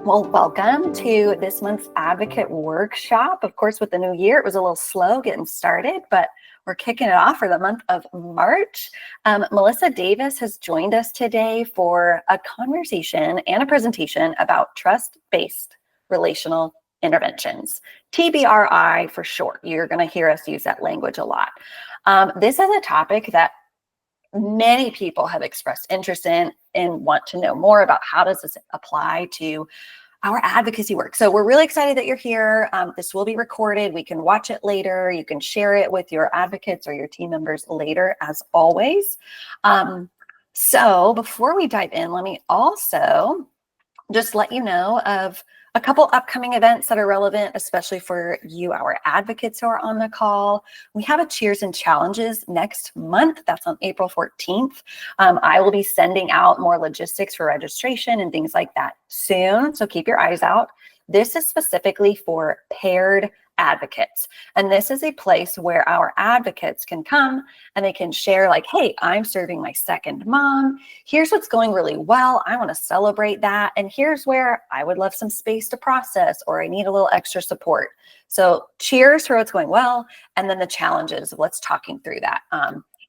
Well, welcome to this month's Advocate Workshop. Of course, with the new year, it was a little slow getting started, but we're kicking it off for the month of March. Melissa Davis has joined us today for a conversation and a presentation about trust-based relational interventions, TBRI for short. You're going to hear us use that language a lot. This is a topic that many people have expressed interest in and want to know more about. How does this apply to our advocacy work? So we're really excited that you're here. This will be recorded. We can watch it later. You can share it with your advocates or your team members later, as always. So before we dive in, let me also just let you know of a couple upcoming events that are relevant, especially for you, our advocates who are on the call. We have a Cheers and Challenges next month. That's on April 14th. I will be sending out more logistics for registration and things like that soon, so keep your eyes out. This is specifically for paired advocates. And this is a place where our advocates can come and they can share like, hey, I'm serving my second mom. Here's what's going really well. I want to celebrate that. And here's where I would love some space to process, or I need a little extra support. So cheers for what's going well. And then the challenges of let's talking through that.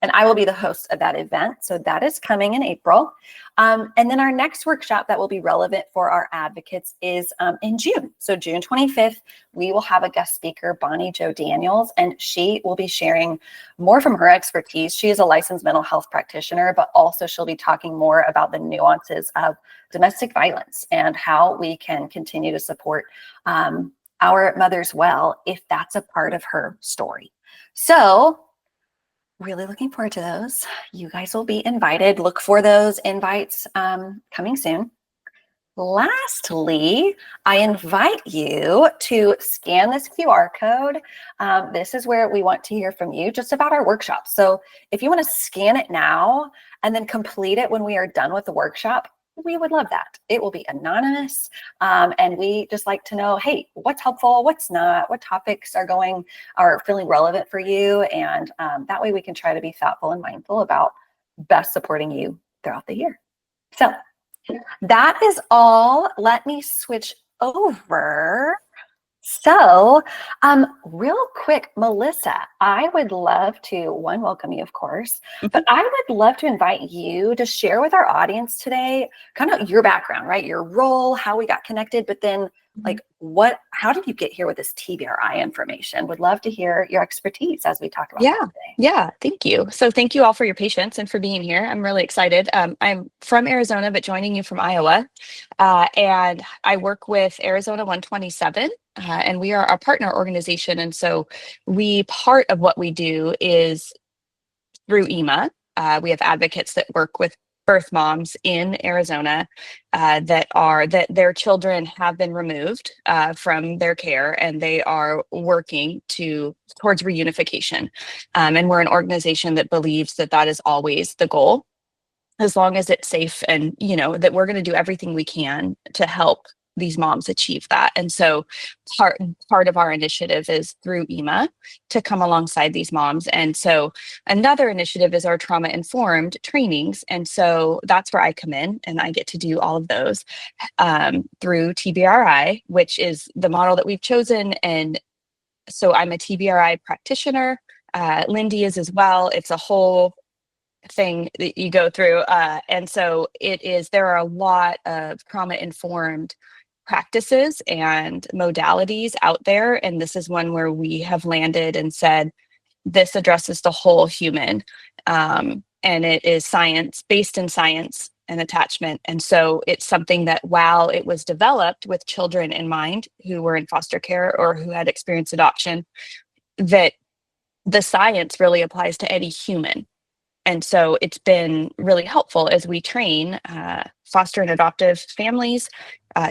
And I will be the host of that event. So that is coming in April. And then our next workshop that will be relevant for our advocates is in June. So June 25th, we will have a guest speaker, Bonnie Jo Daniels, and she will be sharing more from her expertise. She is a licensed mental health practitioner, but also she'll be talking more about the nuances of domestic violence and how we can continue to support our mothers well if that's a part of her story. So really looking forward to those. You guys will be invited. Look for those invites coming soon. Lastly, I invite you to scan this QR code. This is where we want to hear from you just about our workshop. So if you want to scan it now and then complete it when we are done with the workshop, we would love that. It will be anonymous. And we just like to know, hey, what's helpful, what's not, what topics are feeling relevant for you. And that way we can try to be thoughtful and mindful about best supporting you throughout the year. So that is all. Let me switch over. So real quick, Melissa, I would love to, welcome you, of course, but I would love to invite you to share with our audience today kind of your background, right? Your role, how we got connected, but then like how did you get here with this TBRI information? Would love to hear your expertise as we talk about that today. Yeah, thank you. So thank you all for your patience and for being here. I'm really excited. I'm from Arizona, but joining you from Iowa. And I work with Arizona 127, and we are a partner organization. And so part of what we do is through EMA. We have advocates that work with birth moms in Arizona that their children have been removed from their care, and they are working towards reunification. And we're an organization that believes that is always the goal, as long as it's safe, and that we're going to do everything we can to help these moms achieve that. And so part of our initiative is through EMA to come alongside these moms. And so another initiative is our trauma-informed trainings. And so that's where I come in, and I get to do all of those through TBRI, which is the model that we've chosen. And so I'm a TBRI practitioner. Lindy is as well. It's a whole thing that you go through. And so there are a lot of trauma-informed practices and modalities out there. And this is one where we have landed and said, this addresses the whole human. And it is based in science and attachment. And so it's something that, while it was developed with children in mind who were in foster care or who had experienced adoption, that the science really applies to any human. And so it's been really helpful as we train foster and adoptive families,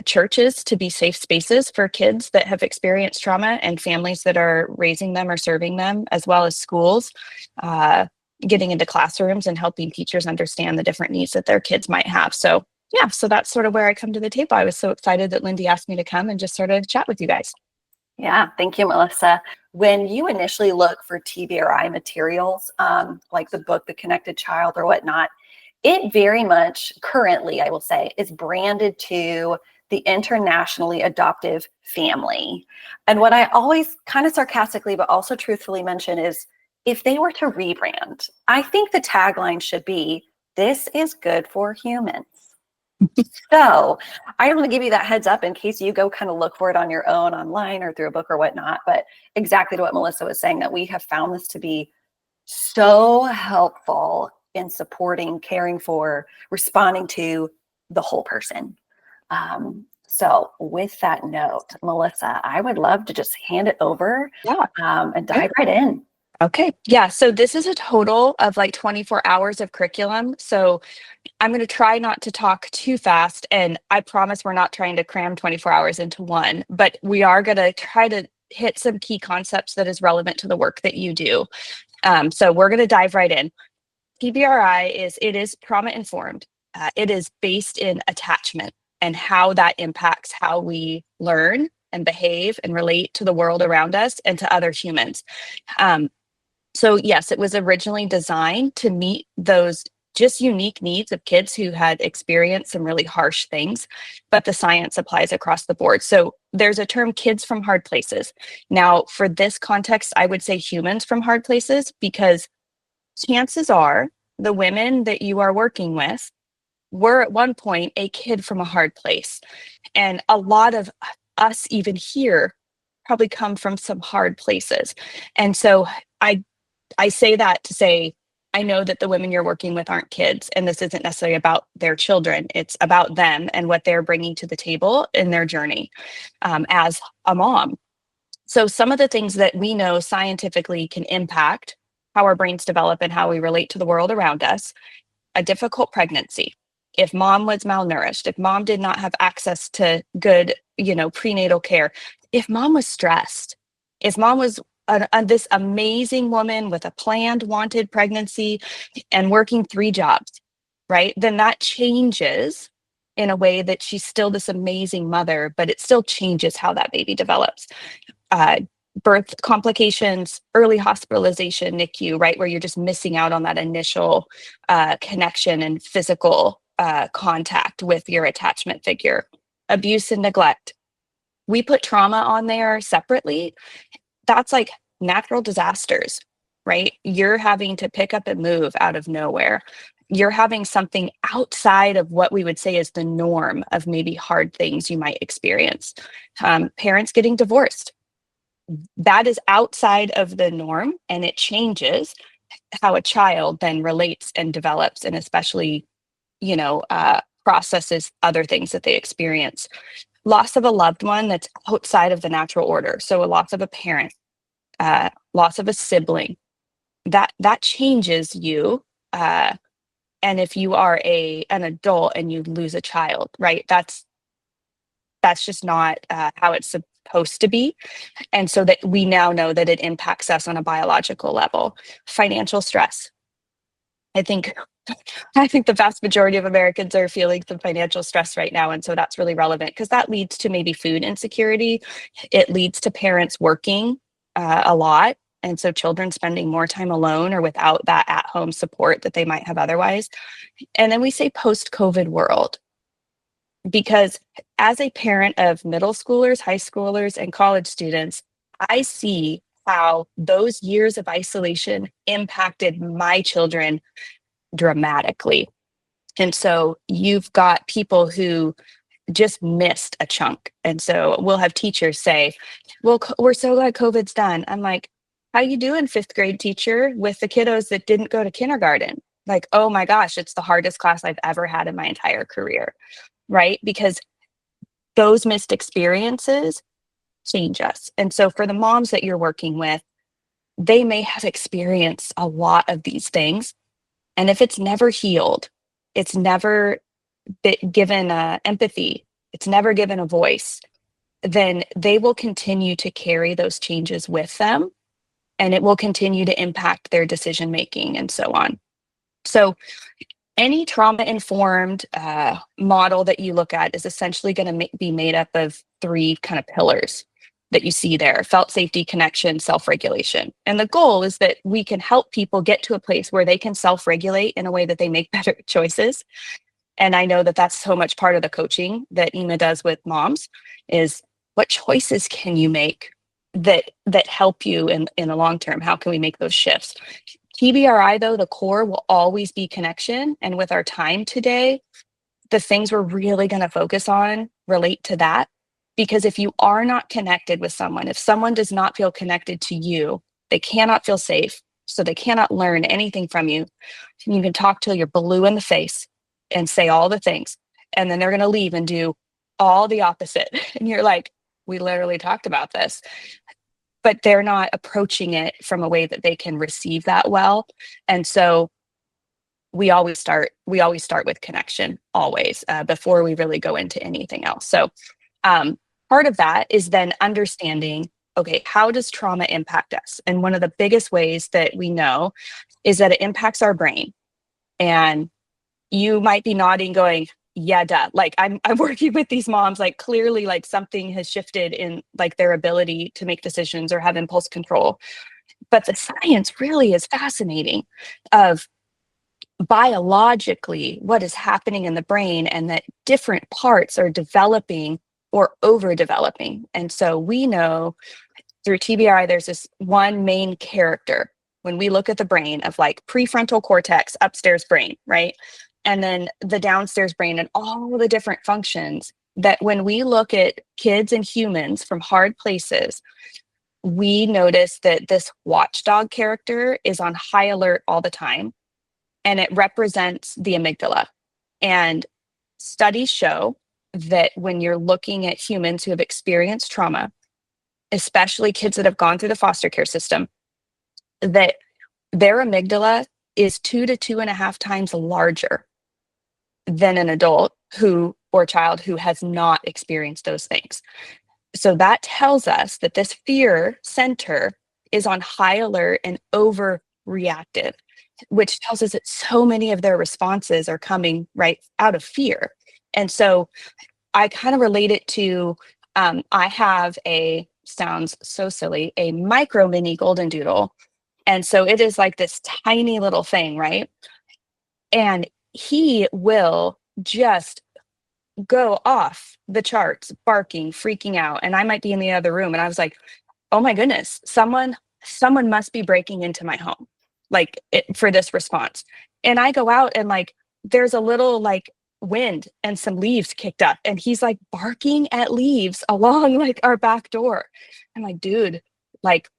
churches to be safe spaces for kids that have experienced trauma, and families that are raising them or serving them, as well as schools, getting into classrooms and helping teachers understand the different needs that their kids might have. So that's sort of where I come to the table. I was so excited that Lindy asked me to come and just sort of chat with you guys. Yeah, thank you, Melissa. When you initially look for TBRI materials, like the book, The Connected Child or whatnot, it very much currently, I will say, is branded to the internationally adoptive family. And what I always kind of sarcastically, but also truthfully mention is, if they were to rebrand, I think the tagline should be, "This is good for humans." So I want to give you that heads up in case you go kind of look for it on your own online or through a book or whatnot. But exactly to what Melissa was saying, that we have found this to be so helpful in supporting, caring for, responding to the whole person. So with that note, Melissa, I would love to just hand it over and dive right in. Okay. Yeah. So this is a total of like 24 hours of curriculum. So I'm going to try not to talk too fast. And I promise we're not trying to cram 24 hours into one, but we are going to try to hit some key concepts that is relevant to the work that you do. So we're going to dive right in. TBRI is trauma informed. It is based in attachment and how that impacts how we learn and behave and relate to the world around us and to other humans. So yes, it was originally designed to meet those just unique needs of kids who had experienced some really harsh things, but the science applies across the board. So there's a term, kids from hard places. Now, for this context, I would say humans from hard places, because chances are the women that you are working with were at one point a kid from a hard place. And a lot of us even here probably come from some hard places. And so I say that to say, I know that the women you're working with aren't kids, and this isn't necessarily about their children. It's about them and what they're bringing to the table in their journey as a mom. So some of the things that we know scientifically can impact how our brains develop and how we relate to the world around us: a difficult pregnancy. If mom was malnourished, if mom did not have access to good, prenatal care, if mom was stressed, if mom was this amazing woman with a planned, wanted pregnancy and working 3 jobs, right? Then that changes in a way that she's still this amazing mother, but it still changes how that baby develops. Uh, Birth complications, early hospitalization, NICU, right? Where you're just missing out on that initial connection and physical contact with your attachment figure. Abuse and neglect. We put trauma on there separately. That's like natural disasters, right? You're having to pick up and move out of nowhere. You're having something outside of what we would say is the norm of maybe hard things you might experience. Parents getting divorced. That is outside of the norm, and it changes how a child then relates and develops, and especially, processes other things that they experience. Loss of a loved one that's outside of the natural order. So a loss of a parent, loss of a sibling, that changes you. And if you are an adult and you lose a child, right? That's just not how it's supposed to be. And so that we now know that it impacts us on a biological level. Financial stress. I think the vast majority of Americans are feeling some financial stress right now. And so that's really relevant because that leads to maybe food insecurity. It leads to parents working a lot. And so children spending more time alone or without that at-home support that they might have otherwise. And then we say post-COVID world, because as a parent of middle schoolers, high schoolers, and college students, I see how those years of isolation impacted my children dramatically. And so you've got people who just missed a chunk. And so we'll have teachers say, well, we're so glad COVID's done. I'm like, how you doing, 5th grade teacher, with the kiddos that didn't go to kindergarten? Like, oh my gosh, it's the hardest class I've ever had in my entire career, right? Because those missed experiences change us. And so for the moms that you're working with, they may have experienced a lot of these things. And if it's never healed, it's never given empathy, it's never given a voice, then they will continue to carry those changes with them, and it will continue to impact their decision making and so on. So any trauma-informed model that you look at is essentially going to be made up of 3 kind of pillars that you see there: felt safety, connection, self-regulation. And the goal is that we can help people get to a place where they can self-regulate in a way that they make better choices. And I know that that's so much part of the coaching that Ema does with moms is what choices can you make that help you in the long term? How can we make those shifts? TBRI, though, the core will always be connection. And with our time today, the things we're really going to focus on relate to that. Because if you are not connected with someone, if someone does not feel connected to you, they cannot feel safe. So they cannot learn anything from you. You can talk till you're blue in the face and say all the things. And then they're going to leave and do all the opposite. And you're like, we literally talked about this. But they're not approaching it from a way that they can receive that well. And so we always start with connection always before we really go into anything else. So part of that is then understanding, okay, how does trauma impact us? And one of the biggest ways that we know is that it impacts our brain. And you might be nodding going, yeah, duh. Like I'm working with these moms, like clearly like something has shifted in like their ability to make decisions or have impulse control. But the science really is fascinating of biologically what is happening in the brain and that different parts are developing or overdeveloping. And so we know through TBRI, there's this one main character when we look at the brain of like prefrontal cortex, upstairs brain, right? And then the downstairs brain and all the different functions that when we look at kids and humans from hard places, we notice that this watchdog character is on high alert all the time. And it represents the amygdala. And studies show that when you're looking at humans who have experienced trauma, especially kids that have gone through the foster care system, that their amygdala is 2 to 2.5 times larger than an adult who or child who has not experienced those things. So that tells us that this fear center is on high alert and overreactive, which tells us that so many of their responses are coming right out of fear. And so I kind of relate it to, I have sounds so silly, a micro mini golden doodle. And so it is like this tiny little thing, right? And he will just go off the charts, barking, freaking out. And I might be in the other room and I was like, oh my goodness, someone must be breaking into my home for this response. And I go out and like there's a little like wind and some leaves kicked up and he's like barking at leaves along like our back door. I'm like, dude, like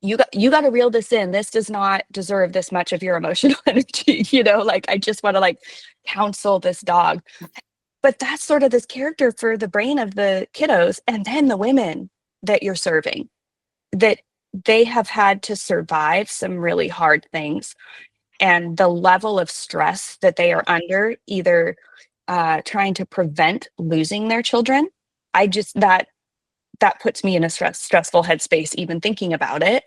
you got to reel this in. This does not deserve this much of your emotional energy, like I just want to like counsel this dog. But that's sort of this character for the brain of the kiddos and then the women that you're serving, that they have had to survive some really hard things. And the level of stress that they are under, either trying to prevent losing their children, that puts me in a stressful headspace even thinking about it.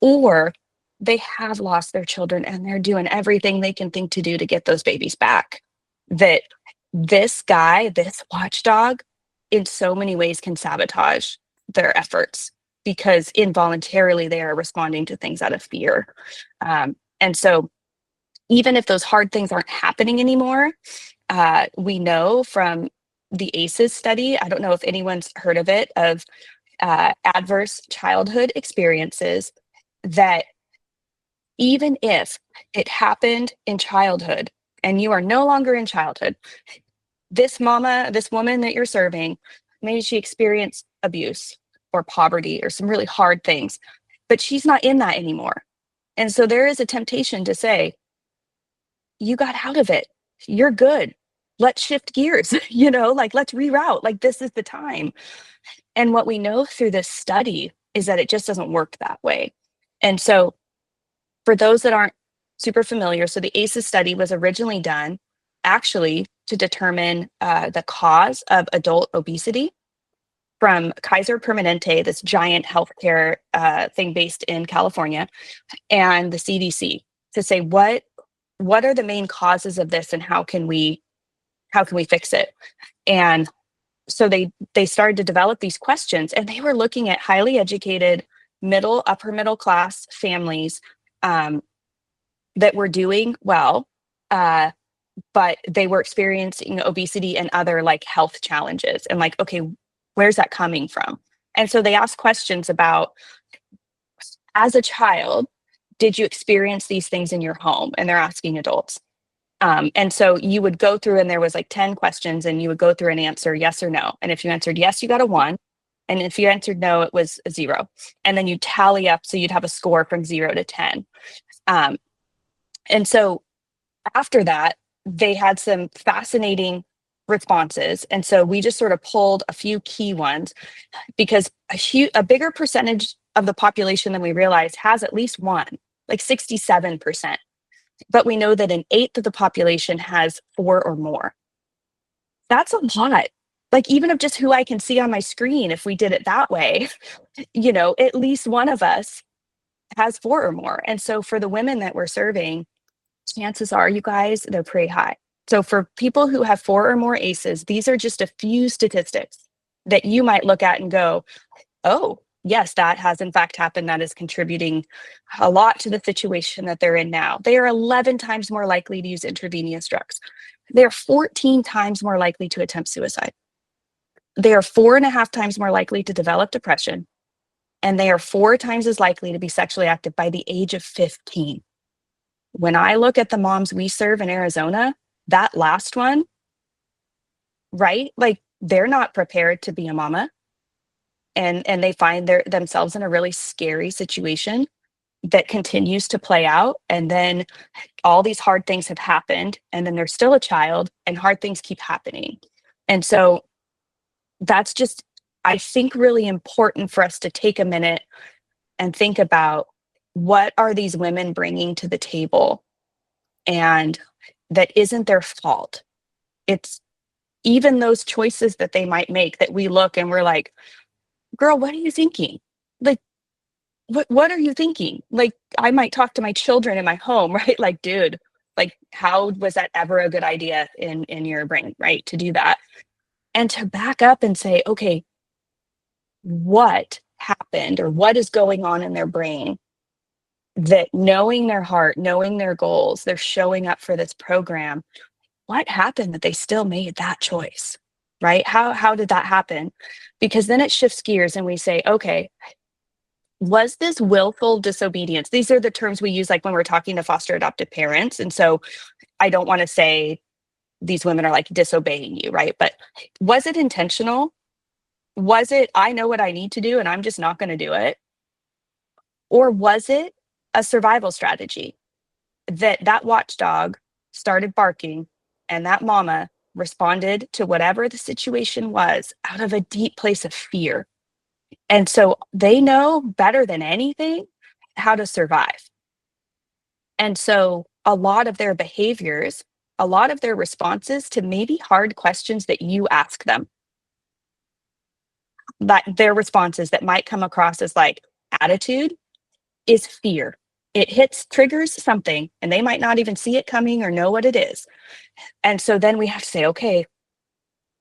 Or they have lost their children and they're doing everything they can think to do to get those babies back. That this guy, this watchdog, in so many ways can sabotage their efforts because involuntarily they are responding to things out of fear. And so even if those hard things aren't happening anymore, we know from the ACEs study, I don't know if anyone's heard of it, of adverse childhood experiences, that even if it happened in childhood and you are no longer in childhood, this woman that you're serving, maybe she experienced abuse or poverty or some really hard things, but she's not in that anymore. And so there is a temptation to say, you got out of it. You're good. Let's shift gears, like let's reroute, like this is the time. And what we know through this study is that it just doesn't work that way. And so for those that aren't super familiar, so the ACEs study was originally done actually to determine the cause of adult obesity from Kaiser Permanente, this giant healthcare thing based in California, and the CDC to say what are the main causes of this and how can we fix it. And so they started to develop these questions, and they were looking at highly educated upper middle class families that were doing well, but they were experiencing obesity and other like health challenges. And like, okay, where's that coming from? And so they asked questions about, as a child, did you experience these things in your home? And they're asking adults. And so you would go through, and there was like 10 questions, and you would go through and answer yes or no. And if you answered yes, you got a 1. And if you answered no, it was a 0. And then you tally up, so you'd have a score from 0 to 10. Um, and so after that, they had some fascinating responses. And so we just sort of pulled a few key ones, because a bigger percentage of the population than we realized has at least one, like 67%. But we know that an eighth of the population has 4 or more. That's a lot. Like, even of just who I can see on my screen, if we did it that way, at least one of us has 4 or more. And so for the women that we're serving, chances are, you guys, they're pretty high. So for people who have 4 or more ACEs, these are just a few statistics that you might look at and go, oh, yes, that has in fact happened. That is contributing a lot to the situation that they're in now. They are 11 times more likely to use intravenous drugs. They're 14 times more likely to attempt suicide. They are 4.5 times more likely to develop depression. And they are 4 times as likely to be sexually active by the age of 15. When I look at the moms we serve in Arizona, that last one, right? Like, they're not prepared to be a mama. And they find themselves in a really scary situation that continues to play out. And then all these hard things have happened, and then they're still a child, and hard things keep happening. And so that's just, I think, really important for us to take a minute and think about, what are these women bringing to the table? And that isn't their fault. It's even those choices that they might make that we look and we're like, girl, what are you thinking? Like, what are you thinking? Like, I might talk to my children in my home, right? Like, dude, like, how was that ever a good idea in your brain, right? To do that. And to back up and say, okay, what happened, or what is going on in their brain, that knowing their heart, knowing their goals, they're showing up for this program. What happened that they still made that choice, right? How did that happen? Because then it shifts gears and we say, okay, was this willful disobedience? These are the terms we use like when we're talking to foster adoptive parents. And so I don't want to say these women are like disobeying you, right? But was it intentional? Was it, I know what I need to do and I'm just not going to do it? Or was it a survival strategy, that watchdog started barking and that mama responded to whatever the situation was out of a deep place of fear? And so they know better than anything how to survive. And so a lot of their behaviors, a lot of their responses to maybe hard questions that you ask them, that their responses that might come across as like attitude, is fear. It triggers something, and they might not even see it coming or know what it is. And so then we have to say, okay,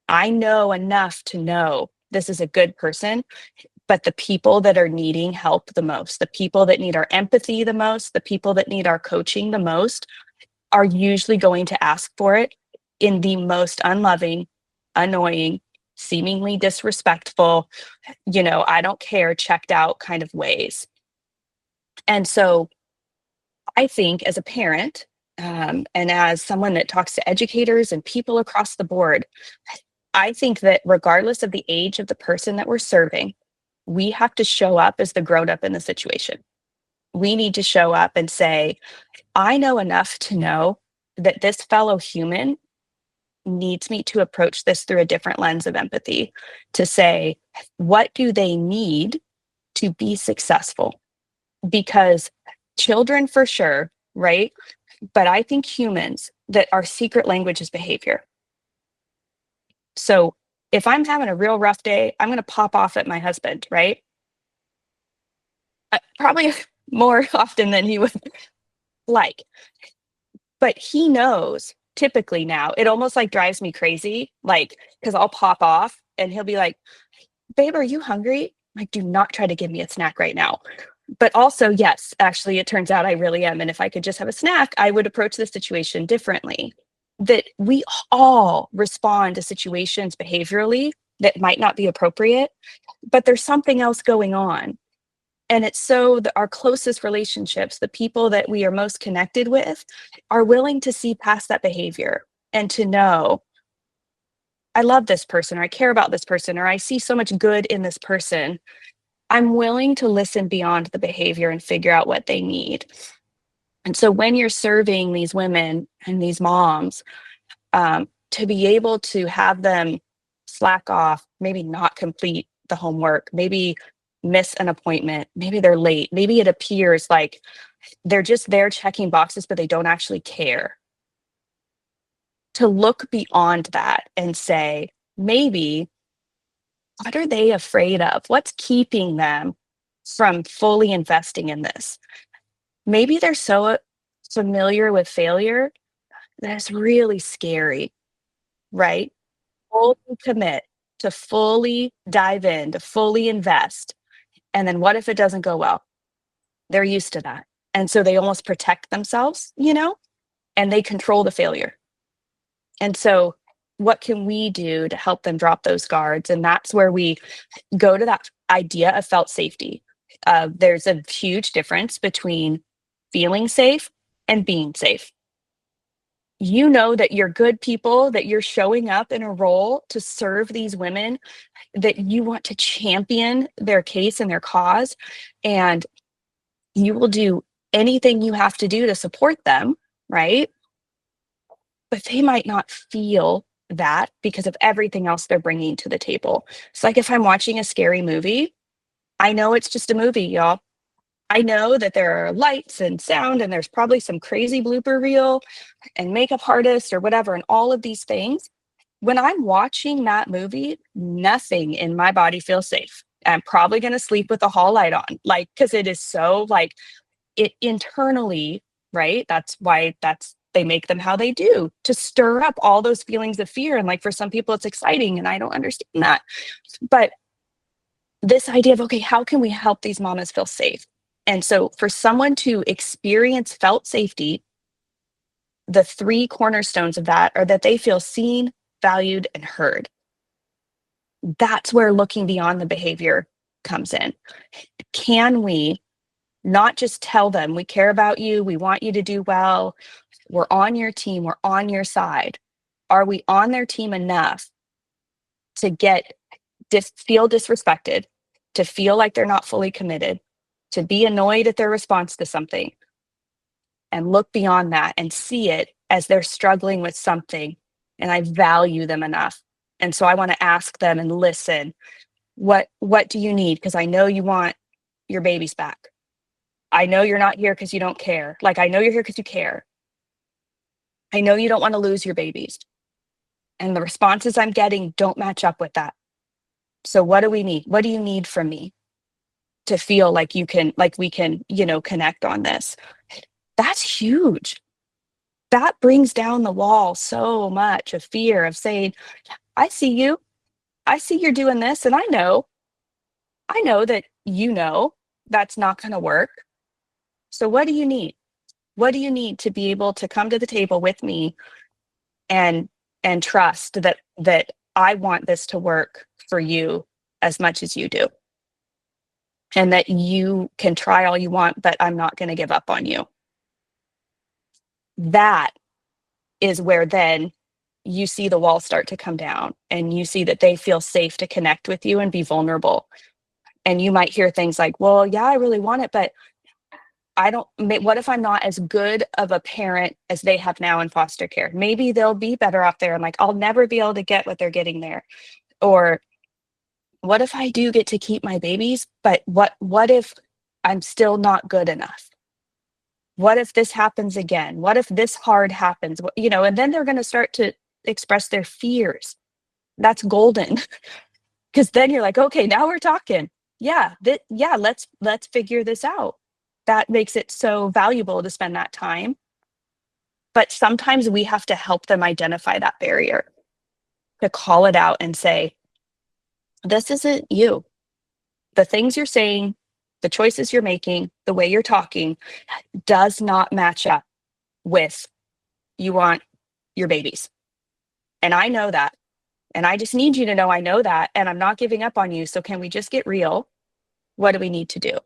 I know enough to know this is a good person, but the people that are needing help the most, the people that need our empathy the most, the people that need our coaching the most, are usually going to ask for it in the most unloving, annoying, seemingly disrespectful, I don't care, checked out kind of ways. And so I think, as a parent, and as someone that talks to educators and people across the board, I think that regardless of the age of the person that we're serving, we have to show up as the grown up in the situation. We need to show up and say, I know enough to know that this fellow human needs me to approach this through a different lens of empathy, to say, what do they need to be successful? Because children, for sure, right? But I think humans, that our secret language is behavior. So if I'm having a real rough day, I'm going to pop off at my husband, right? Probably more often than he would like. But he knows, typically now, it almost like drives me crazy, like, because I'll pop off and he'll be like, babe, are you hungry? Like, do not try to give me a snack right now. But also, yes, actually, it turns out I really am. And if I could just have a snack, I would approach the situation differently. that we all respond to situations behaviorally that might not be appropriate, but there's something else going on. And it's so that our closest relationships, the people that we are most connected with, are willing to see past that behavior and to know, I love this person, or I care about this person, or I see so much good in this person. I'm willing to listen beyond the behavior and figure out what they need. And so when you're serving these women and these moms, to be able to have them slack off, maybe not complete the homework, maybe miss an appointment, maybe they're late, maybe it appears like they're just there checking boxes, but they don't actually care. To look beyond that and say, maybe, what are they afraid of? What's keeping them from fully investing in this? Maybe they're so familiar with failure that it's really scary, right? Fully commit, to fully dive in, to fully invest. And then what if it doesn't go well? They're used to that. And so they almost protect themselves, and they control the failure. And so what can we do to help them drop those guards? And that's where we go to that idea of felt safety. There's a huge difference between feeling safe and being safe. You know that you're good people, that you're showing up in a role to serve these women, that you want to champion their case and their cause, and you will do anything you have to do to support them, right? But they might not feel that because of everything else they're bringing to the table. It's like if I'm watching a scary movie, I know it's just a movie, y'all. I know that there are lights and sound, and there's probably some crazy blooper reel and makeup artists or whatever, and all of these things. When I'm watching that movie, nothing in my body feels safe. I'm probably going to sleep with the hall light on, like, because it is so like it internally, right? That's why they make them how they do, to stir up all those feelings of fear. And like for some people, it's exciting, and I don't understand that. But this idea of, okay, how can we help these mamas feel safe? And so for someone to experience felt safety, the three cornerstones of that are that they feel seen, valued, and heard. That's where looking beyond the behavior comes in. Can we not just tell them, we care about you, we want you to do well, we're on your team, we're on your side? Are we on their team enough to feel disrespected, to feel like they're not fully committed, to be annoyed at their response to something, and look beyond that and see it as they're struggling with something, and I value them enough? And so I want to ask them and listen, what do you need? Because I know you want your babies back. I know you're not here because you don't care. Like, I know you're here because you care. I know you don't want to lose your babies. And the responses I'm getting don't match up with that. So what do we need? What do you need from me to feel like we can, connect on this? That's huge. That brings down the wall so much of fear of saying, I see you. I see you're doing this. And I know that that's not going to work. So what do you need? What do you need to be able to come to the table with me and trust that I want this to work for you as much as you do? And that you can try all you want, but I'm not going to give up on you. That is where then you see the walls start to come down, and you see that they feel safe to connect with you and be vulnerable. And you might hear things like, well, yeah, I really want it, but what if I'm not as good of a parent as they have now in foster care? Maybe they'll be better off there. And like, I'll never be able to get what they're getting there. Or what if I do get to keep my babies, but what if I'm still not good enough? What if this happens again? What if this hard happens? And then they're going to start to express their fears. That's golden. Because then you're like, okay, now we're talking. Yeah, let's figure this out. That makes it so valuable to spend that time. But sometimes we have to help them identify that barrier, to call it out and say, this isn't you. The things you're saying, the choices you're making, the way you're talking does not match up with, you want your babies. And I know that. And I just need you to know I know that. And I'm not giving up on you. So can we just get real? What do we need to do?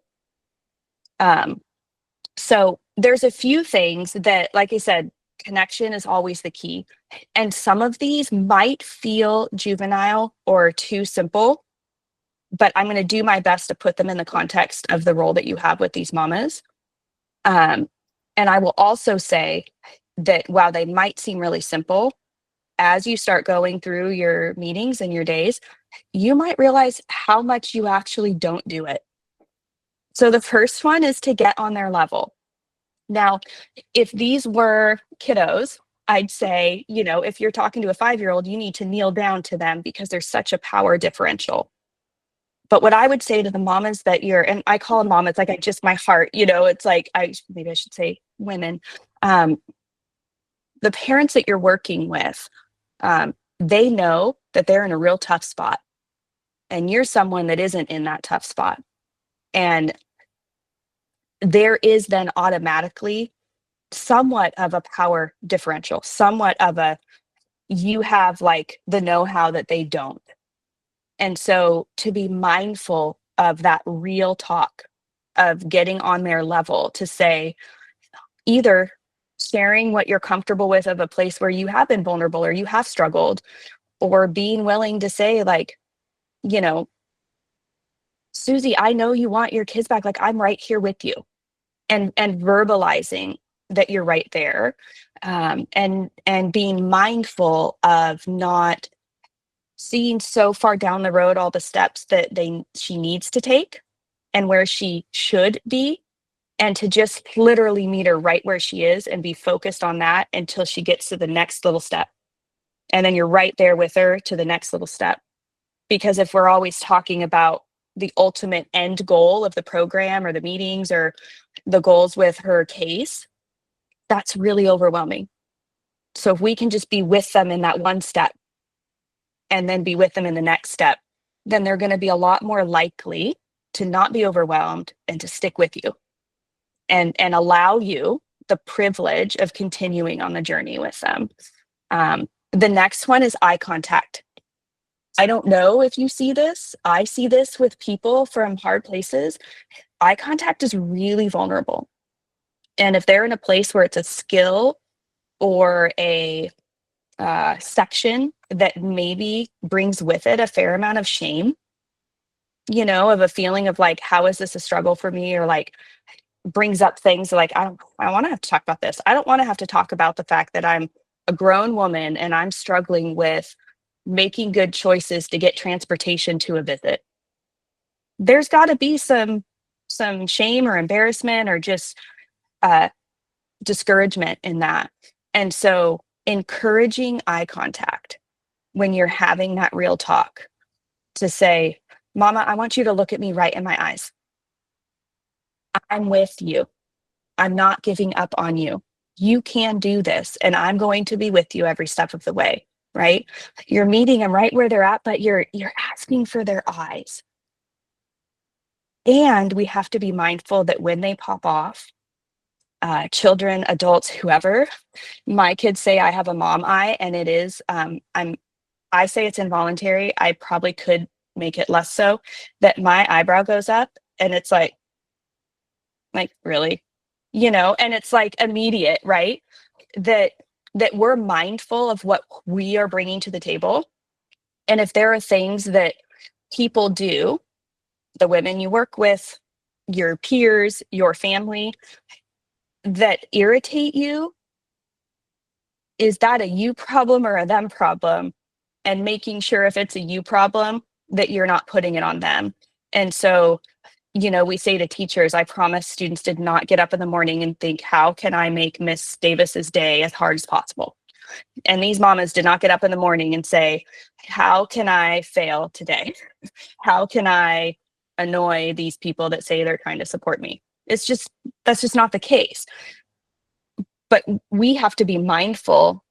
So there's a few things that, like I said, connection is always the key. And some of these might feel juvenile or too simple, but I'm going to do my best to put them in the context of the role that you have with these mamas. And I will also say that while they might seem really simple, as you start going through your meetings and your days, you might realize how much you actually don't do it. So the first one is to get on their level. Now, if these were kiddos, I'd say, if you're talking to a 5-year-old, you need to kneel down to them because there's such a power differential. But what I would say to the mamas that and I call them mamas, like my heart, it's like, maybe I should say women, the parents that you're working with, they know that they're in a real tough spot, and you're someone that isn't in that tough spot. And there is then automatically somewhat of a power differential, somewhat of you have like the know-how that they don't. And so to be mindful of that real talk, of getting on their level, to say, either sharing what you're comfortable with of a place where you have been vulnerable or you have struggled, or being willing to say, like, Susie, I know you want your kids back. Like, I'm right here with you. And verbalizing that you're right there, and being mindful of not seeing so far down the road all the steps that she needs to take and where she should be, and to just literally meet her right where she is and be focused on that until she gets to the next little step. And then you're right there with her to the next little step. Because if we're always talking about the ultimate end goal of the program or the meetings or the goals with her case, that's really overwhelming. So if we can just be with them in that one step and then be with them in the next step, then they're going to be a lot more likely to not be overwhelmed and to stick with you and allow you the privilege of continuing on the journey with them. The next one is eye contact. I don't know if you see this. I see this with people from hard places. Eye contact is really vulnerable. And if they're in a place where it's a skill or a section that maybe brings with it a fair amount of shame, of a feeling of like, how is this a struggle for me? Or like brings up things like, I want to have to talk about this. I don't want to have to talk about the fact that I'm a grown woman and I'm struggling with making good choices to get transportation to a visit. There's got to be some shame or embarrassment or just discouragement in that. And so encouraging eye contact when you're having that real talk, to say, Mama, I want you to look at me right in my eyes. I'm with you. I'm not giving up on you. You can do this, and I'm going to be with you every step of the way, right? You're meeting them right where they're at, but you're asking for their eyes. And we have to be mindful that when they pop off, children, adults, whoever, my kids say I have a mom eye, and it is, I say it's involuntary. I probably could make it less so, that my eyebrow goes up and it's like really, and it's like immediate, right? That we're mindful of what we are bringing to the table. And if there are things that people do, the women you work with, your peers, your family, that irritate you, is that a you problem or a them problem? And making sure, if it's a you problem, that you're not putting it on them. And so, we say to teachers, I promise students did not get up in the morning and think, how can I make Miss Davis's day as hard as possible? And these mamas did not get up in the morning and say, how can I fail today? How can I annoy these people that say they're trying to support me? That's just not the case. But we have to be mindful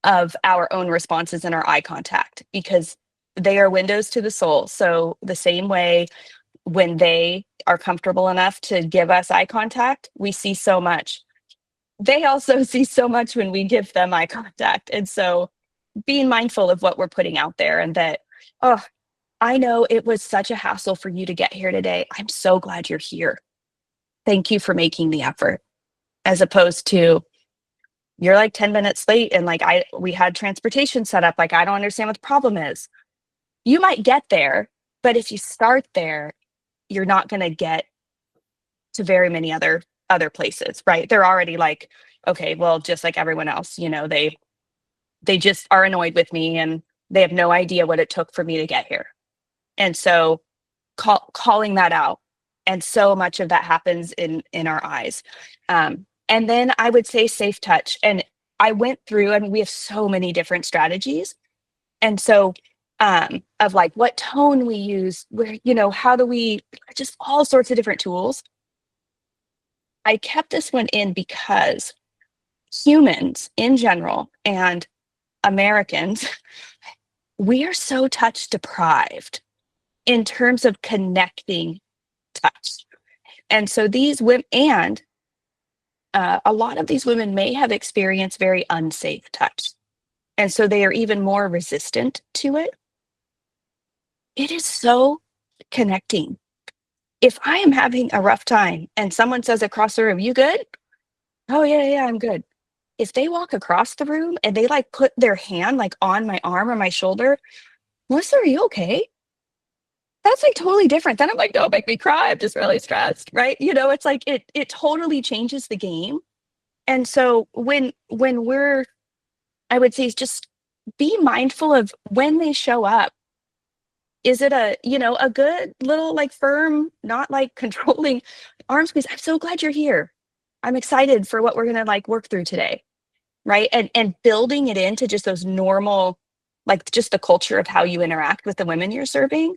of our own responses and our eye contact, because they are windows to the soul. So the same way, when they are comfortable enough to give us eye contact, we see so much. they also see so much when we give them eye contact. And so being mindful of what we're putting out there, and that, oh, I know it was such a hassle for you to get here today. I'm so glad you're here. Thank you for making the effort. As opposed to, you're like 10 minutes late and like we had transportation set up. Like, I don't understand what the problem is. You might get there, but if you start there, you're not going to get to very many other places, right? They're already like, okay, well, just like everyone else, they just are annoyed with me and they have no idea what it took for me to get here. And so calling that out, and so much of that happens in our eyes. And then I would say safe touch. And I went through, I mean, we have so many different strategies. And so of like what tone we use, where, how do we, just all sorts of different tools. I kept this one in because humans in general and Americans, we are so touch deprived in terms of connecting touch. And so these women, and a lot of these women may have experienced very unsafe touch. And so they are even more resistant to it. It is so connecting. If I am having a rough time and someone says across the room, "You good?" "Oh, yeah, I'm good." If they walk across the room and they like put their hand like on my arm or my shoulder, "Melissa, are you okay?" That's like totally different. Then I'm like, "Don't make me cry. I'm just really stressed." Right? It's like it totally changes the game. And so when we're, I would say, is just be mindful of when they show up. Is it a good little like firm, not like controlling arm squeeze? "I'm so glad you're here. I'm excited for what we're gonna like work through today." Right. And building it into just those normal, like just the culture of how you interact with the women you're serving.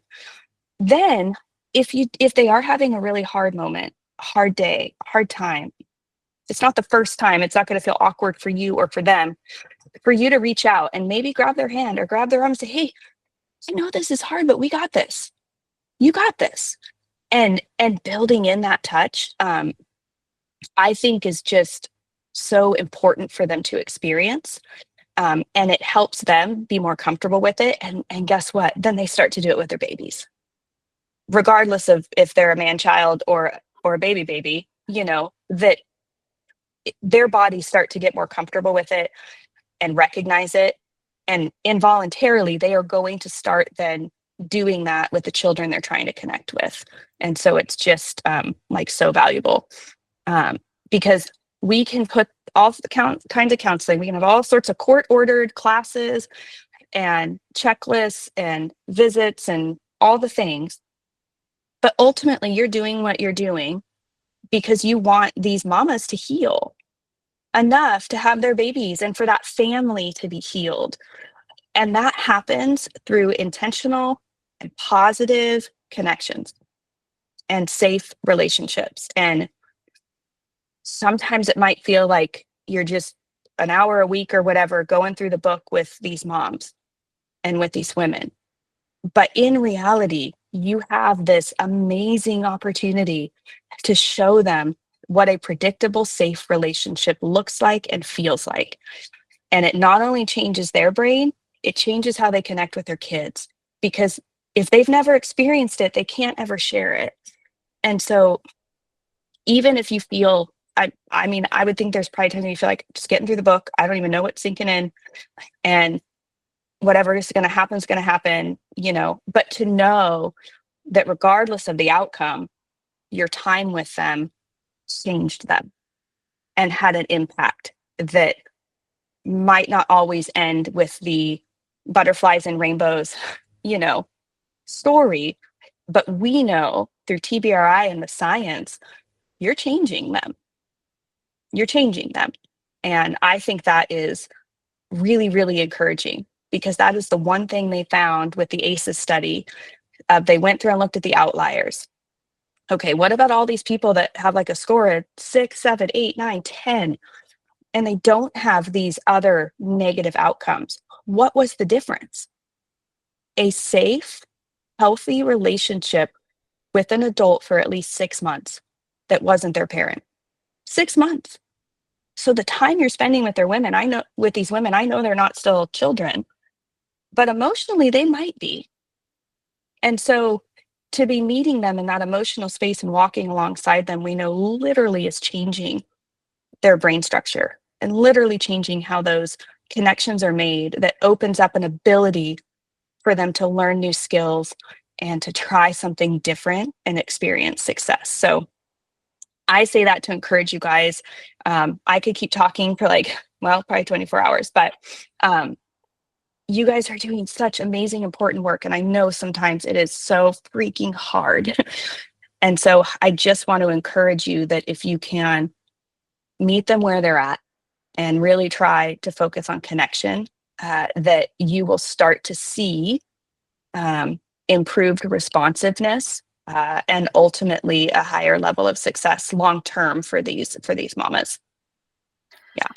Then if they are having a really hard moment, hard day, hard time, it's not the first time, it's not going to feel awkward for you or for them, for you to reach out and maybe grab their hand or grab their arm and say, "Hey, I know this is hard, but we got this. You got this." And building in that touch, I think is just so important for them to experience. And it helps them be more comfortable with it. And guess what? Then they start to do it with their babies, regardless of if they're a man child or a baby, that their bodies start to get more comfortable with it and recognize it. And involuntarily, they are going to start then doing that with the children they're trying to connect with. And so it's just like so valuable, because we can put all the kinds of counseling. We can have all sorts of court-ordered classes and checklists and visits and all the things. But ultimately, you're doing what you're doing because you want these mamas to heal enough to have their babies and for that family to be healed. And that happens through intentional and positive connections and safe relationships. And sometimes it might feel like you're just an hour a week or whatever going through the book with these moms and with these women. But in reality, you have this amazing opportunity to show them what a predictable, safe relationship looks like and feels like. And it not only changes their brain, it changes how they connect with their kids. Because if they've never experienced it, they can't ever share it. And so even if you feel, I mean, I would think there's probably times when you feel like just getting through the book, I don't even know what's sinking in, and whatever is going to happen is going to happen, but to know that regardless of the outcome, your time with them changed them and had an impact that might not always end with the butterflies and rainbows, you know, story. But we know through TBRI and the science, you're changing them. You're changing them. And I think that is really, really encouraging, because that is the one thing they found with the ACEs study. They went through and looked at the outliers. Okay, what about all these people that have like a score of 6, 7, 8, 9, 10, and they don't have these other negative outcomes? What was the difference? A safe, healthy relationship with an adult for at least 6 months that wasn't their parent. 6 months. So the time you're spending with these women, I know they're not still children, but emotionally they might be. And so to be meeting them in that emotional space and walking alongside them, we know literally is changing their brain structure and literally changing how those connections are made, that opens up an ability for them to learn new skills and to try something different and experience success. So I say that to encourage you guys. I could keep talking for probably 24 hours, but you guys are doing such amazing, important work. And I know sometimes it is so freaking hard. And so I just want to encourage you that if you can meet them where they're at and really try to focus on connection, that you will start to see improved responsiveness and ultimately a higher level of success long term for these mamas. Yeah.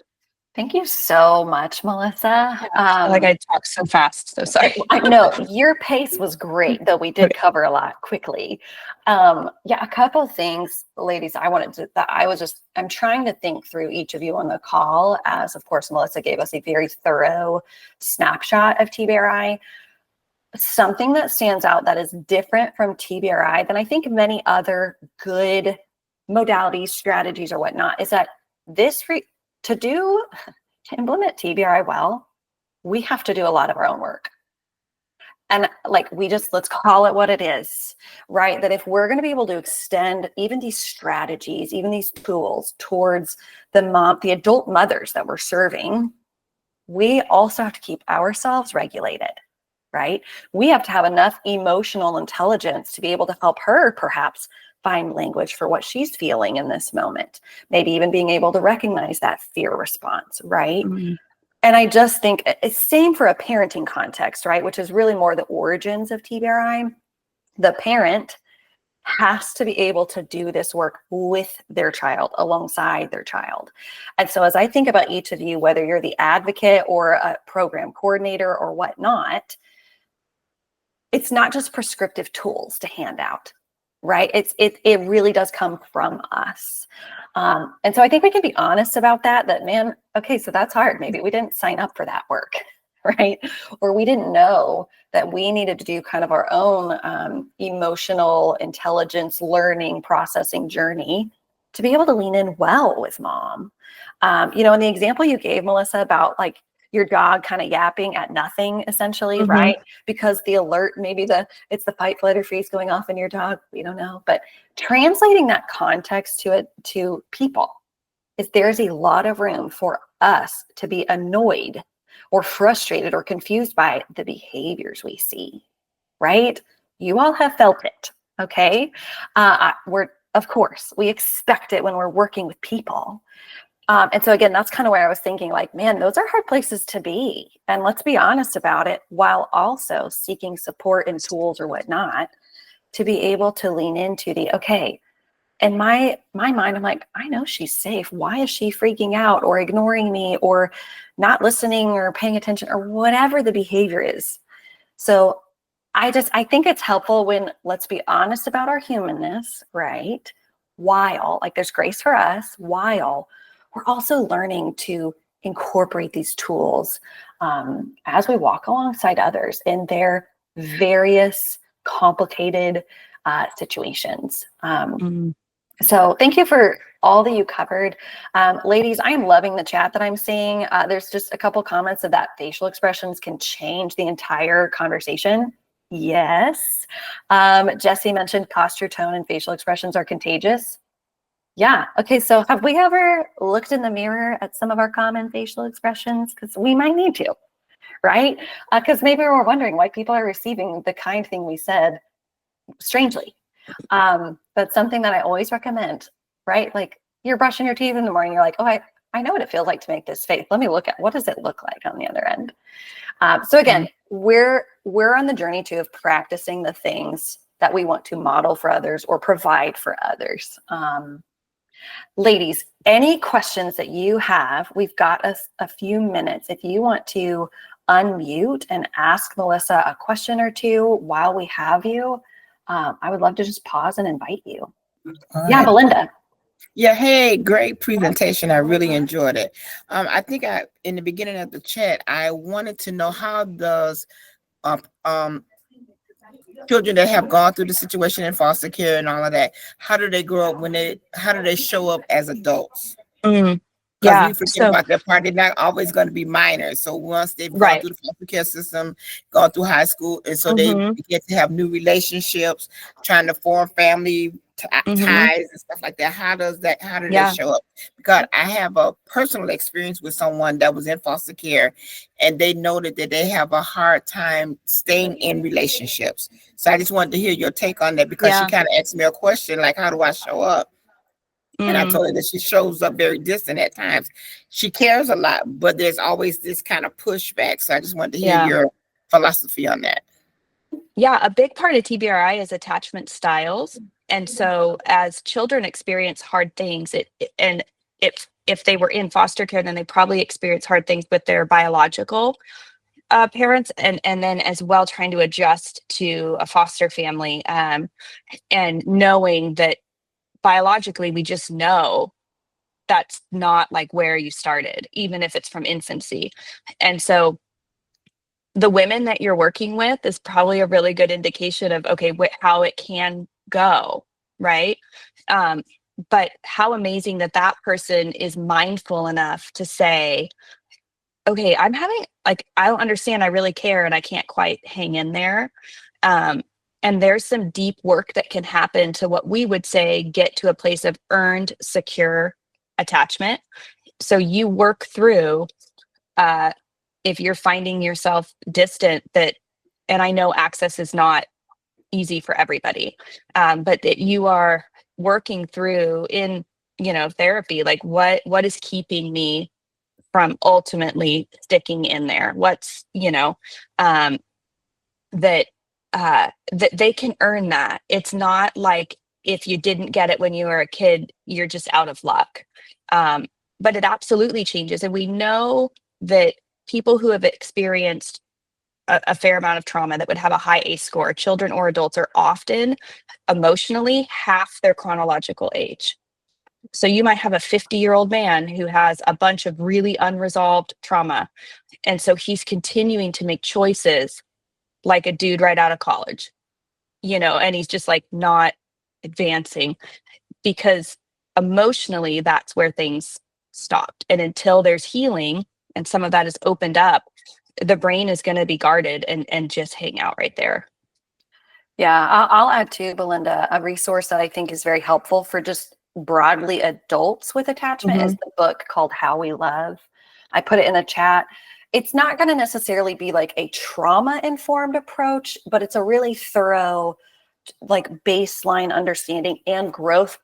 Thank you so much, Melissa. I talk so fast, so sorry. I know your pace was great, though we did cover a lot quickly. Yeah, a couple of things, ladies, I'm trying to think through each of you on the call, as of course, Melissa gave us a very thorough snapshot of TBRI. Something that stands out that is different from TBRI than I think many other good modalities, strategies, or whatnot, is that to implement TBRI well, we have to do a lot of our own work. And let's call it what it is, right? That if we're going to be able to extend even these strategies, even these tools towards the adult mothers that we're serving, we also have to keep ourselves regulated, right? We have to have enough emotional intelligence to be able to help her perhaps find language for what she's feeling in this moment. Maybe even being able to recognize that fear response, right? Mm-hmm. And I just think it's same for a parenting context, right? Which is really more the origins of TBRI. The parent has to be able to do this work with their child, alongside their child. And so as I think about each of you, whether you're the advocate or a program coordinator or whatnot, it's not just prescriptive tools to hand out, right? It really does come from us. And so I think we can be honest about that, man, okay, so that's hard. Maybe we didn't sign up for that work, right? Or we didn't know that we needed to do kind of our own emotional intelligence, learning, processing journey to be able to lean in well with mom. And the example you gave, Melissa, about your dog kind of yapping at nothing, essentially, Mm-hmm. right? Because the alert, maybe it's the fight, flight, or freeze going off in your dog. We don't know. But translating that context to people is there's a lot of room for us to be annoyed or frustrated or confused by the behaviors we see, right? You all have felt it, okay? Of course, we expect it when we're working with people. And so again, that's kind of where I was thinking, man, those are hard places to be. And let's be honest about it, while also seeking support and tools or whatnot, to be able to lean into okay, in my mind, I'm like, I know she's safe. Why is she freaking out or ignoring me or not listening or paying attention or whatever the behavior is? So I think it's helpful when, let's be honest about our humanness, right? While there's grace for us, while we're also learning to incorporate these tools as we walk alongside others in their various complicated situations. So thank you for all that you covered. Ladies, I am loving the chat that I'm seeing. There's just a couple comments of that facial expressions can change the entire conversation. Yes. Jesse mentioned posture, tone, and facial expressions are contagious. Yeah. Okay. So have we ever looked in the mirror at some of our common facial expressions? Because we might need to, right? Because maybe we're wondering why people are receiving the kind thing we said strangely. That's something that I always recommend, right? You're brushing your teeth in the morning. You're like, oh, I know what it feels like to make this face. Let me look at what does it look like on the other end. So again, we're on the journey too of practicing the things that we want to model for others or provide for others. Ladies, any questions that you have, we've got a few minutes. If you want to unmute and ask Melissa a question or two while we have you, I would love to just pause and invite you. Yeah, Belinda. Yeah, hey, great presentation. I really enjoyed it. I think in the beginning of the chat, I wanted to know how does um, um, children that have gone through the situation in foster care and all of that, how do they grow up how do they show up as adults? Mm, Because yeah. we forget So, about that part. They're not always going to be minors. So once they've gone right. through the foster care system, gone through high school, and so they Mm-hmm. get to have new relationships, trying to form family Mm-hmm. ties and stuff like that. How do they Yeah. show up? Because I have a personal experience with someone that was in foster care, and they noted that they have a hard time staying in relationships. So I just wanted to hear your take on that, because she Yeah. kind of asked me a question like, how do I show up? And I Mm, told her that she shows up very distant at times. She cares a lot, but there's always this kind of pushback. So I just wanted to hear yeah. your philosophy on that. Yeah. A big part of TBRI is attachment styles. And so as children experience hard things, and if they were in foster care, then they probably experience hard things with their biological parents, and then as well trying to adjust to a foster family, and knowing that biologically we just know that's not like where you started, even if it's from infancy. And so the women that you're working with is probably a really good indication of, okay, how it can go, right? um, but how amazing that that person is mindful enough to say, okay, I'm having, like, I don't understand, I really care, and I can't quite hang in there. um, and there's some deep work that can happen to what we would say get to a place of earned secure attachment. So you work through, uh, if you're finding yourself distant, that, and I know access is not easy for everybody, but that you are working through in, therapy, like what is keeping me from ultimately sticking in there, what's, um, that that they can earn that. It's not like if you didn't get it when you were a kid, you're just out of luck. um, but it absolutely changes, and we know that people who have experienced a fair amount of trauma that would have a high ACE score, children or adults, are often emotionally half their chronological age. So you might have a 50-year-old man who has a bunch of really unresolved trauma. And so he's continuing to make choices like a dude right out of college, and he's just like not advancing, because emotionally that's where things stopped. And until there's healing and some of that is opened up, the brain is going to be guarded and just hang out right there. Yeah, I'll add too, Belinda, a resource that I think is very helpful for just broadly adults with attachment is Mm-hmm. the book called How We Love. I put it in the chat. It's not going to necessarily be like a trauma-informed approach, but it's a really thorough, like, baseline understanding and growth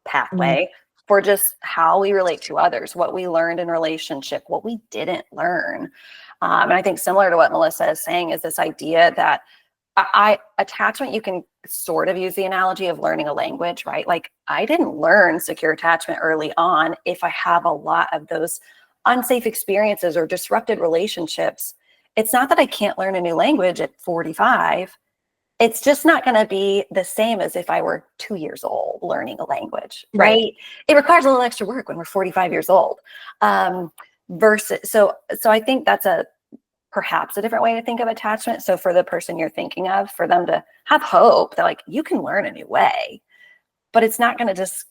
pathway for just how we relate to others, what we learned in relationship, what we didn't learn. And I think similar to what Melissa is saying is this idea that attachment, you can sort of use the analogy of learning a language, right? Like, I didn't learn secure attachment early on if I have a lot of those unsafe experiences or disrupted relationships. It's not that I can't learn a new language at 45. It's just not going to be the same as if I were 2 years old learning a language, Right. right? It requires a little extra work when we're 45 years old. Versus, so I think that's perhaps a different way to think of attachment. So for the person you're thinking of, for them to have hope that, like, you can learn a new way, but it's not going to just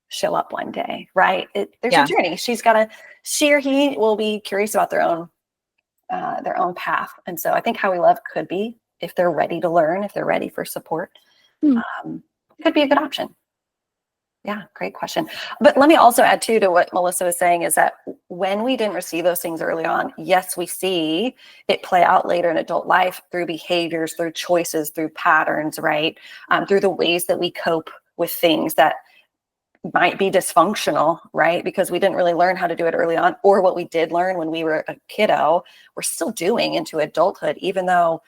show up one day, right? There's a Yeah. journey. She or he will be curious about their own path. And so I think How We Love could be, if they're ready to learn, if they're ready for support, Hmm. could be a good option. Yeah, great question. But let me also add too to what Melissa was saying, is that when we didn't receive those things early on, yes, we see it play out later in adult life through behaviors, through choices, through patterns, right? Through the ways that we cope with things that might be dysfunctional, right? Because we didn't really learn how to do it early on, or what we did learn when we were a kiddo, we're still doing into adulthood, even though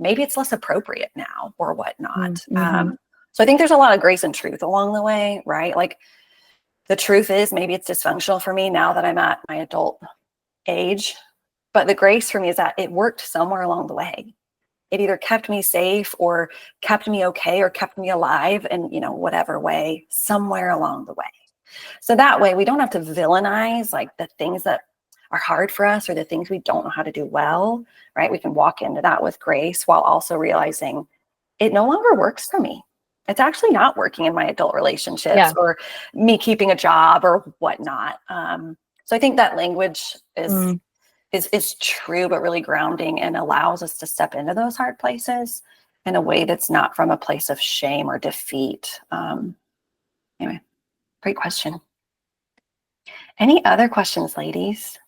maybe it's less appropriate now or whatnot. Mm-hmm. So I think there's a lot of grace and truth along the way, right? Like, the truth is, maybe it's dysfunctional for me now that I'm at my adult age, but the grace for me is that it worked somewhere along the way. It either kept me safe or kept me okay or kept me alive in, whatever way, somewhere along the way. So that way we don't have to villainize like the things that are hard for us or the things we don't know how to do well, right? We can walk into that with grace while also realizing it no longer works for me. It's actually not working in my adult relationships or me keeping a job or whatnot. So I think that language is true, but really grounding and allows us to step into those hard places in a way that's not from a place of shame or defeat. Anyway, great question. Any other questions, ladies?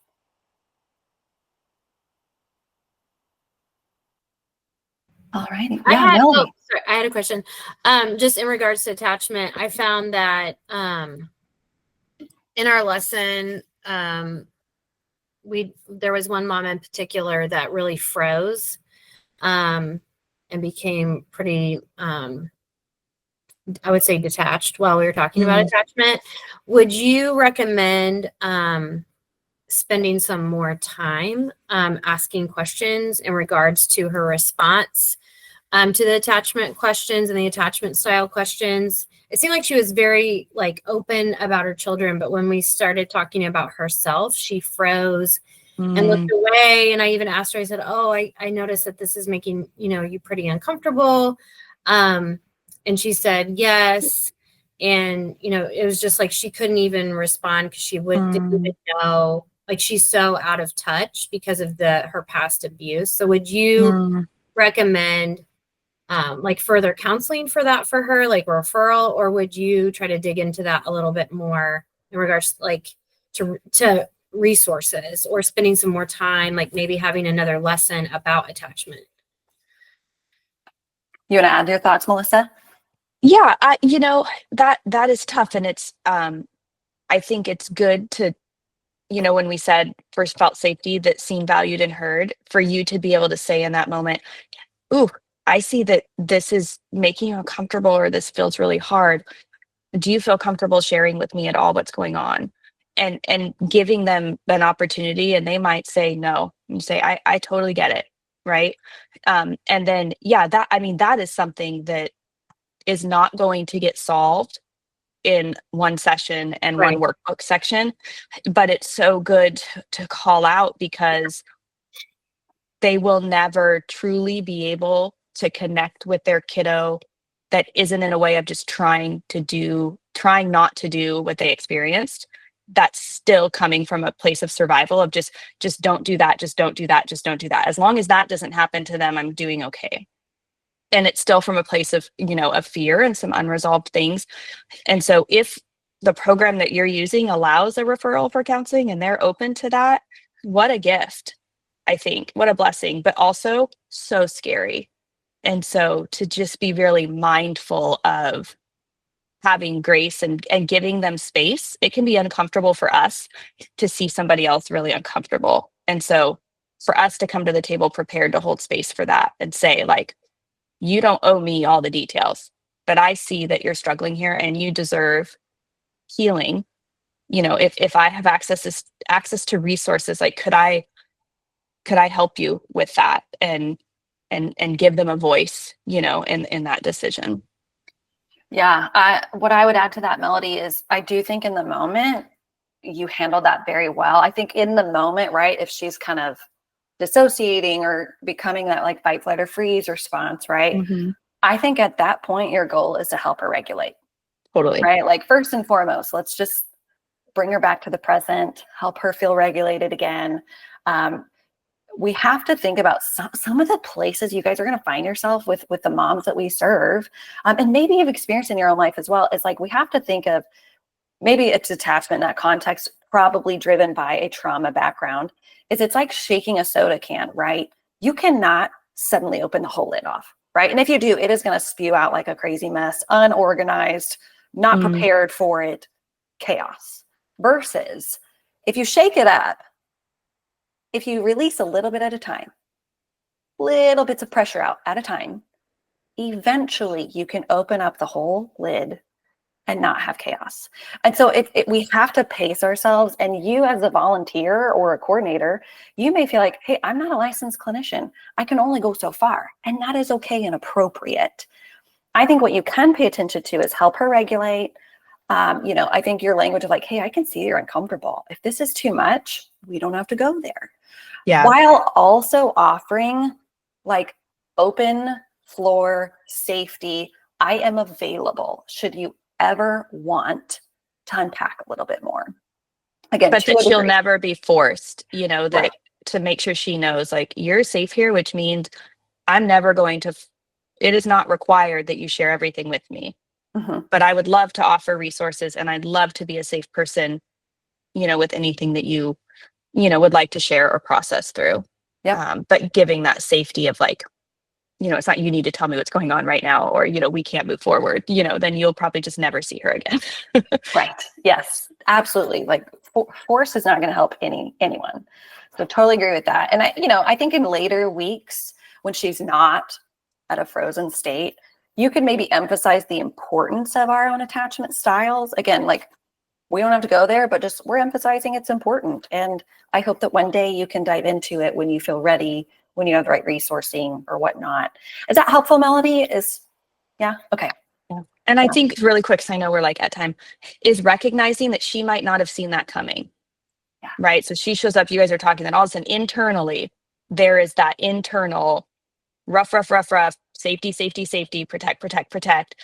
All righty. I Yeah, had a question. Just in regards to attachment, I found that in our lesson, there was one mom in particular that really froze and became pretty, I would say, detached while we were talking about attachment. Would you recommend spending some more time asking questions in regards to her response to the attachment questions and the attachment style questions? It seemed like she was very like open about her children, but when we started talking about herself, she froze and looked away. And I even asked her, I said, oh, I noticed that this is making, you pretty uncomfortable. And she said, yes. And, it was just like, she couldn't even respond because she didn't even know, like she's so out of touch because of her past abuse. So would you recommend like further counseling for her, like referral, or would you try to dig into that a little bit more in regards like to resources or spending some more time, like maybe having another lesson about attachment? You want to add your thoughts, Melissa? Yeah, that is tough. And it's, I think it's good to, when we said first felt safety, that seen, valued, and heard, for you to be able to say in that moment, ooh, I see that this is making you uncomfortable or this feels really hard. Do you feel comfortable sharing with me at all what's going on? And giving them an opportunity, and they might say no. And you say, I totally get it, right? And then, that is something that is not going to get solved in one session and one workbook section, but it's so good to call out, because they will never truly be able to connect with their kiddo that isn't in a way of just trying not to do what they experienced. That's still coming from a place of survival of just don't do that, just don't do that, just don't do that. As long as that doesn't happen to them, I'm doing okay. And it's still from a place of, of fear and some unresolved things. And so if the program that you're using allows a referral for counseling and they're open to that, what a gift, I think. What a blessing, but also so scary. And so to just be really mindful of having grace and giving them space. It can be uncomfortable for us to see somebody else really uncomfortable. And so for us to come to the table prepared to hold space for that and say, like, you don't owe me all the details, but I see that you're struggling here and you deserve healing. If I have access to resources, like, could I help you with that and give them a voice, in that decision. Yeah, what I would add to that, Melody, is I do think in the moment you handled that very well. I think in the moment, right, if she's kind of dissociating or becoming that like fight, flight, or freeze response, right? Mm-hmm. I think at that point your goal is to help her regulate. Totally. Right? Like, first and foremost, let's just bring her back to the present, help her feel regulated again. We have to think about some of the places you guys are going to find yourself with the moms that we serve. And maybe you've experienced in your own life as well. It's like, we have to think of, maybe it's attachment in that context, probably driven by a trauma background, it's like shaking a soda can, right? You cannot suddenly open the whole lid off, right? And if you do, it is going to spew out like a crazy mess, unorganized, not prepared for it, chaos. Versus if you shake it up, if you release a little bit at a time, little bits of pressure out at a time, eventually you can open up the whole lid and not have chaos. And so we have to pace ourselves. And you as a volunteer or a coordinator, you may feel like, hey, I'm not a licensed clinician. I can only go so far. And that is okay and appropriate. I think what you can pay attention to is help her regulate, I think your language of like, hey, I can see you're uncomfortable. If this is too much, we don't have to go there. Yeah. While also offering like open floor safety. I am available should you ever want to unpack a little bit more. Again, but to that a she'll degree. never be forced, that Right. to make sure she knows like you're safe here, which means I'm never going to, it is not required that you share everything with me, Mhm. but I would love to offer resources and I'd love to be a safe person, with anything that you, would like to share or process through. Yep. But giving that safety of like, it's not you need to tell me what's going on right now, or, we can't move forward, then you'll probably just never see her again. Right. Yes, absolutely. Like force is not going to help anyone. So totally agree with that. And I think in later weeks when she's not at a frozen state, you could maybe emphasize the importance of our own attachment styles. Again, like we don't have to go there, but just we're emphasizing it's important. And I hope that one day you can dive into it when you feel ready, when you have the right resourcing or whatnot. Is that helpful, Melody? Yeah. Okay. Yeah. And I think really quick, because I know we're like at time, is recognizing that she might not have seen that coming. Yeah. Right. So she shows up, you guys are talking, then all of a sudden internally, there is that internal rough, safety, safety, safety, protect, protect, protect.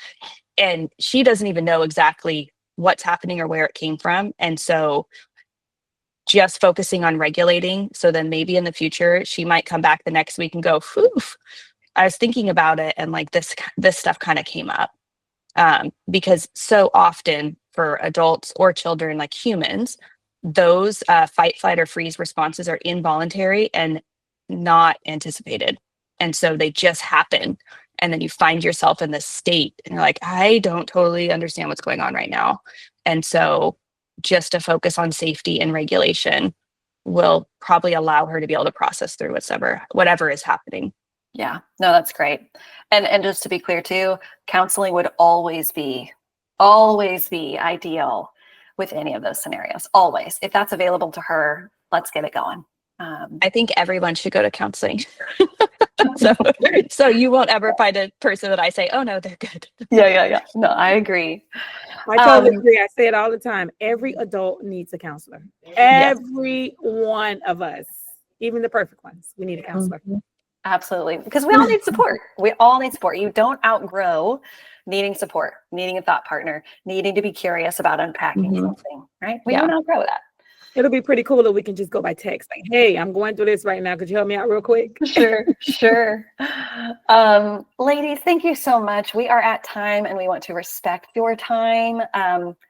And she doesn't even know exactly what's happening or where it came from. And so just focusing on regulating. So then maybe in the future, she might come back the next week and go, whew, I was thinking about it. And like this stuff kind of came up. Because so often for adults or children, like humans, those fight, flight, or freeze responses are involuntary and not anticipated. And so they just happen. And then you find yourself in this state and you're like, I don't totally understand what's going on right now. And so just to focus on safety and regulation will probably allow her to be able to process through whatever is happening. Yeah, no, that's great. And just to be clear too, counseling would always be ideal with any of those scenarios. Always. If that's available to her, let's get it going. I think everyone should go to counseling. so you won't ever find a person that I say, oh no, they're good. Yeah. No, I agree. I totally agree. I say it all the time. Every adult needs a counselor. Every one of us, even the perfect ones, we need a counselor. Absolutely. Because we all need support. We all need support. You don't outgrow needing support, needing a thought partner, needing to be curious about unpacking something, right? We don't outgrow that. It'll be pretty cool if we can just go by text. Like, hey, I'm going through this right now. Could you help me out real quick? Sure. Ladies, thank you so much. We are at time and we want to respect your time.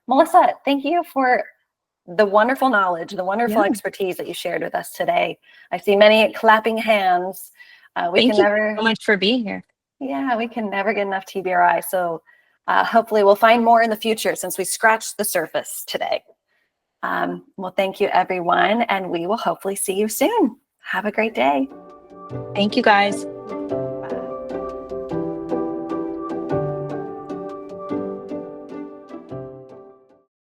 Melissa, thank you for the wonderful knowledge, the wonderful expertise that you shared with us today. I see many clapping hands. Thank you so much for being here. Yeah, we can never get enough TBRI. So hopefully we'll find more in the future since we scratched the surface today. Well, thank you, everyone. And we will hopefully see you soon. Have a great day. Thank you, guys.